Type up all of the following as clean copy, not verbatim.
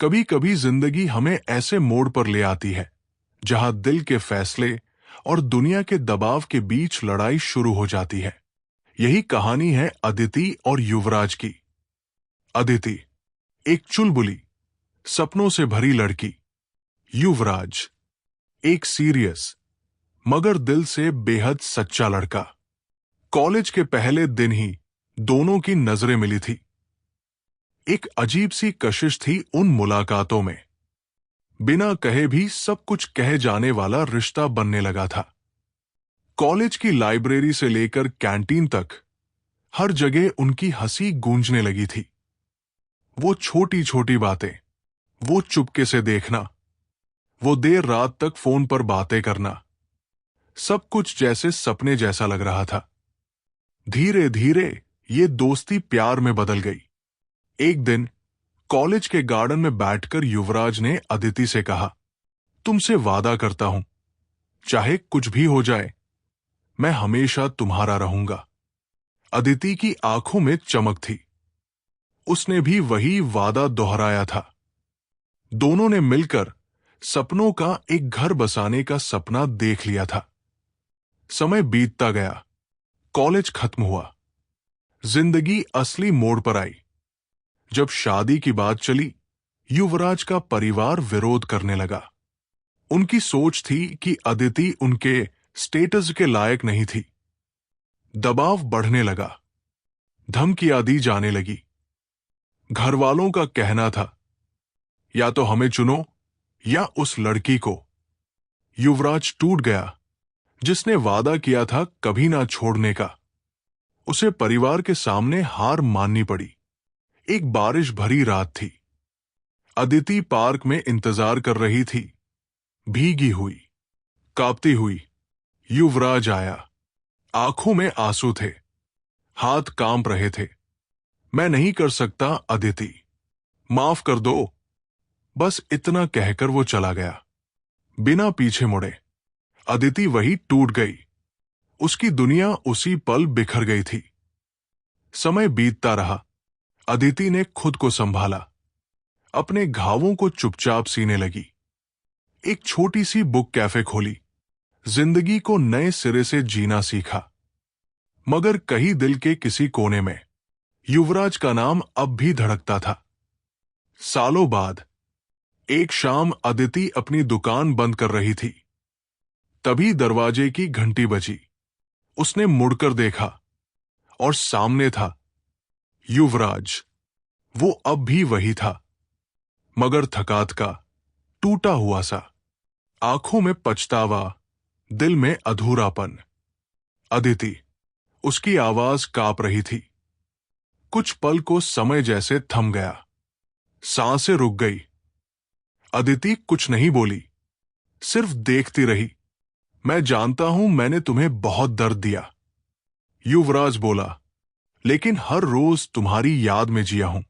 कभी कभी जिंदगी हमें ऐसे मोड़ पर ले आती है जहां दिल के फैसले और दुनिया के दबाव के बीच लड़ाई शुरू हो जाती है। यही कहानी है अदिति और युवराज की। अदिति एक चुलबुली, सपनों से भरी लड़की। युवराज एक सीरियस मगर दिल से बेहद सच्चा लड़का। कॉलेज के पहले दिन ही दोनों की नजरें मिली थी। एक अजीब सी कशिश थी उन मुलाकातों में। बिना कहे भी सब कुछ कहे जाने वाला रिश्ता बनने लगा था। कॉलेज की लाइब्रेरी से लेकर कैंटीन तक हर जगह उनकी हंसी गूंजने लगी थी। वो छोटी छोटी बातें, वो चुपके से देखना, वो देर रात तक फोन पर बातें करना, सब कुछ जैसे सपने जैसा लग रहा था। धीरे धीरे ये दोस्ती प्यार में बदल गई। एक दिन कॉलेज के गार्डन में बैठकर युवराज ने अदिति से कहा, तुमसे वादा करता हूं, चाहे कुछ भी हो जाए, मैं हमेशा तुम्हारा रहूंगा। अदिति की आंखों में चमक थी। उसने भी वही वादा दोहराया था। दोनों ने मिलकर सपनों का एक घर बसाने का सपना देख लिया था। समय बीतता गया, कॉलेज खत्म हुआ, जिंदगी असली मोड़ पर आई। जब शादी की बात चली, युवराज का परिवार विरोध करने लगा। उनकी सोच थी कि अदिति उनके स्टेटस के लायक नहीं थी। दबाव बढ़ने लगा, धमकियां दी जाने लगी। घर वालों का कहना था, या तो हमें चुनो या उस लड़की को। युवराज टूट गया, जिसने वादा किया था कभी ना छोड़ने का। उसे परिवार के सामने हार माननी पड़ी। एक बारिश भरी रात थी। अदिति पार्क में इंतजार कर रही थी, भीगी हुई, कांपती हुई। युवराज आया। आंखों में आंसू थे, हाथ कांप रहे थे। मैं नहीं कर सकता अदिति, माफ कर दो, बस इतना कहकर वो चला गया, बिना पीछे मुड़े। अदिति वही टूट गई। उसकी दुनिया उसी पल बिखर गई थी। समय बीतता रहा। अदिति ने खुद को संभाला, अपने घावों को चुपचाप सीने लगी। एक छोटी सी बुक कैफे खोली, जिंदगी को नए सिरे से जीना सीखा। मगर कहीं दिल के किसी कोने में युवराज का नाम अब भी धड़कता था। सालों बाद एक शाम अदिति अपनी दुकान बंद कर रही थी। तभी दरवाजे की घंटी बजी। उसने मुड़कर देखा और सामने था युवराज। वो अब भी वही था, मगर थकात का, टूटा हुआ सा। आंखों में पछतावा, दिल में अधूरापन। अदिति, उसकी आवाज कांप रही थी। कुछ पल को समय जैसे थम गया, सांसें रुक गई। अदिति कुछ नहीं बोली, सिर्फ देखती रही। मैं जानता हूं मैंने तुम्हें बहुत दर्द दिया, युवराज बोला, लेकिन हर रोज तुम्हारी याद में जिया हूं।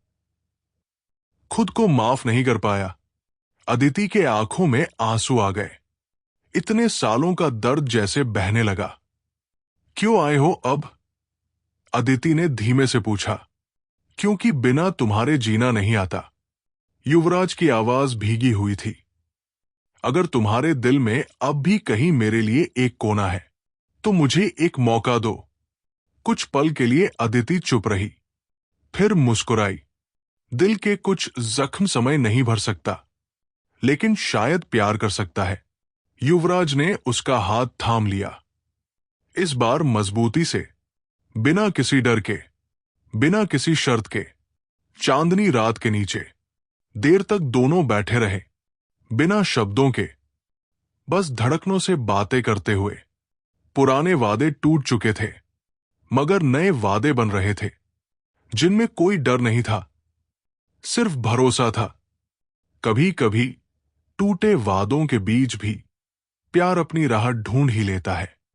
खुद को माफ नहीं कर पाया। अदिति के आंखों में आंसू आ गए। इतने सालों का दर्द जैसे बहने लगा। क्यों आए हो अब? अदिति ने धीमे से पूछा। क्योंकि बिना तुम्हारे जीना नहीं आता, युवराज की आवाज भीगी हुई थी। अगर तुम्हारे दिल में अब भी कहीं मेरे लिए एक कोना है, तो मुझे एक मौका दो। कुछ पल के लिए अदिति चुप रही, फिर मुस्कुराई। दिल के कुछ जख्म समय नहीं भर सकता, लेकिन शायद प्यार कर सकता है। युवराज ने उसका हाथ थाम लिया, इस बार मजबूती से, बिना किसी डर के, बिना किसी शर्त के। चांदनी रात के नीचे देर तक दोनों बैठे रहे, बिना शब्दों के, बस धड़कनों से बातें करते हुए। पुराने वादे टूट चुके थे, मगर नए वादे बन रहे थे, जिनमें कोई डर नहीं था, सिर्फ भरोसा था। कभी कभी टूटे वादों के बीच भी प्यार अपनी राह ढूंढ ही लेता है।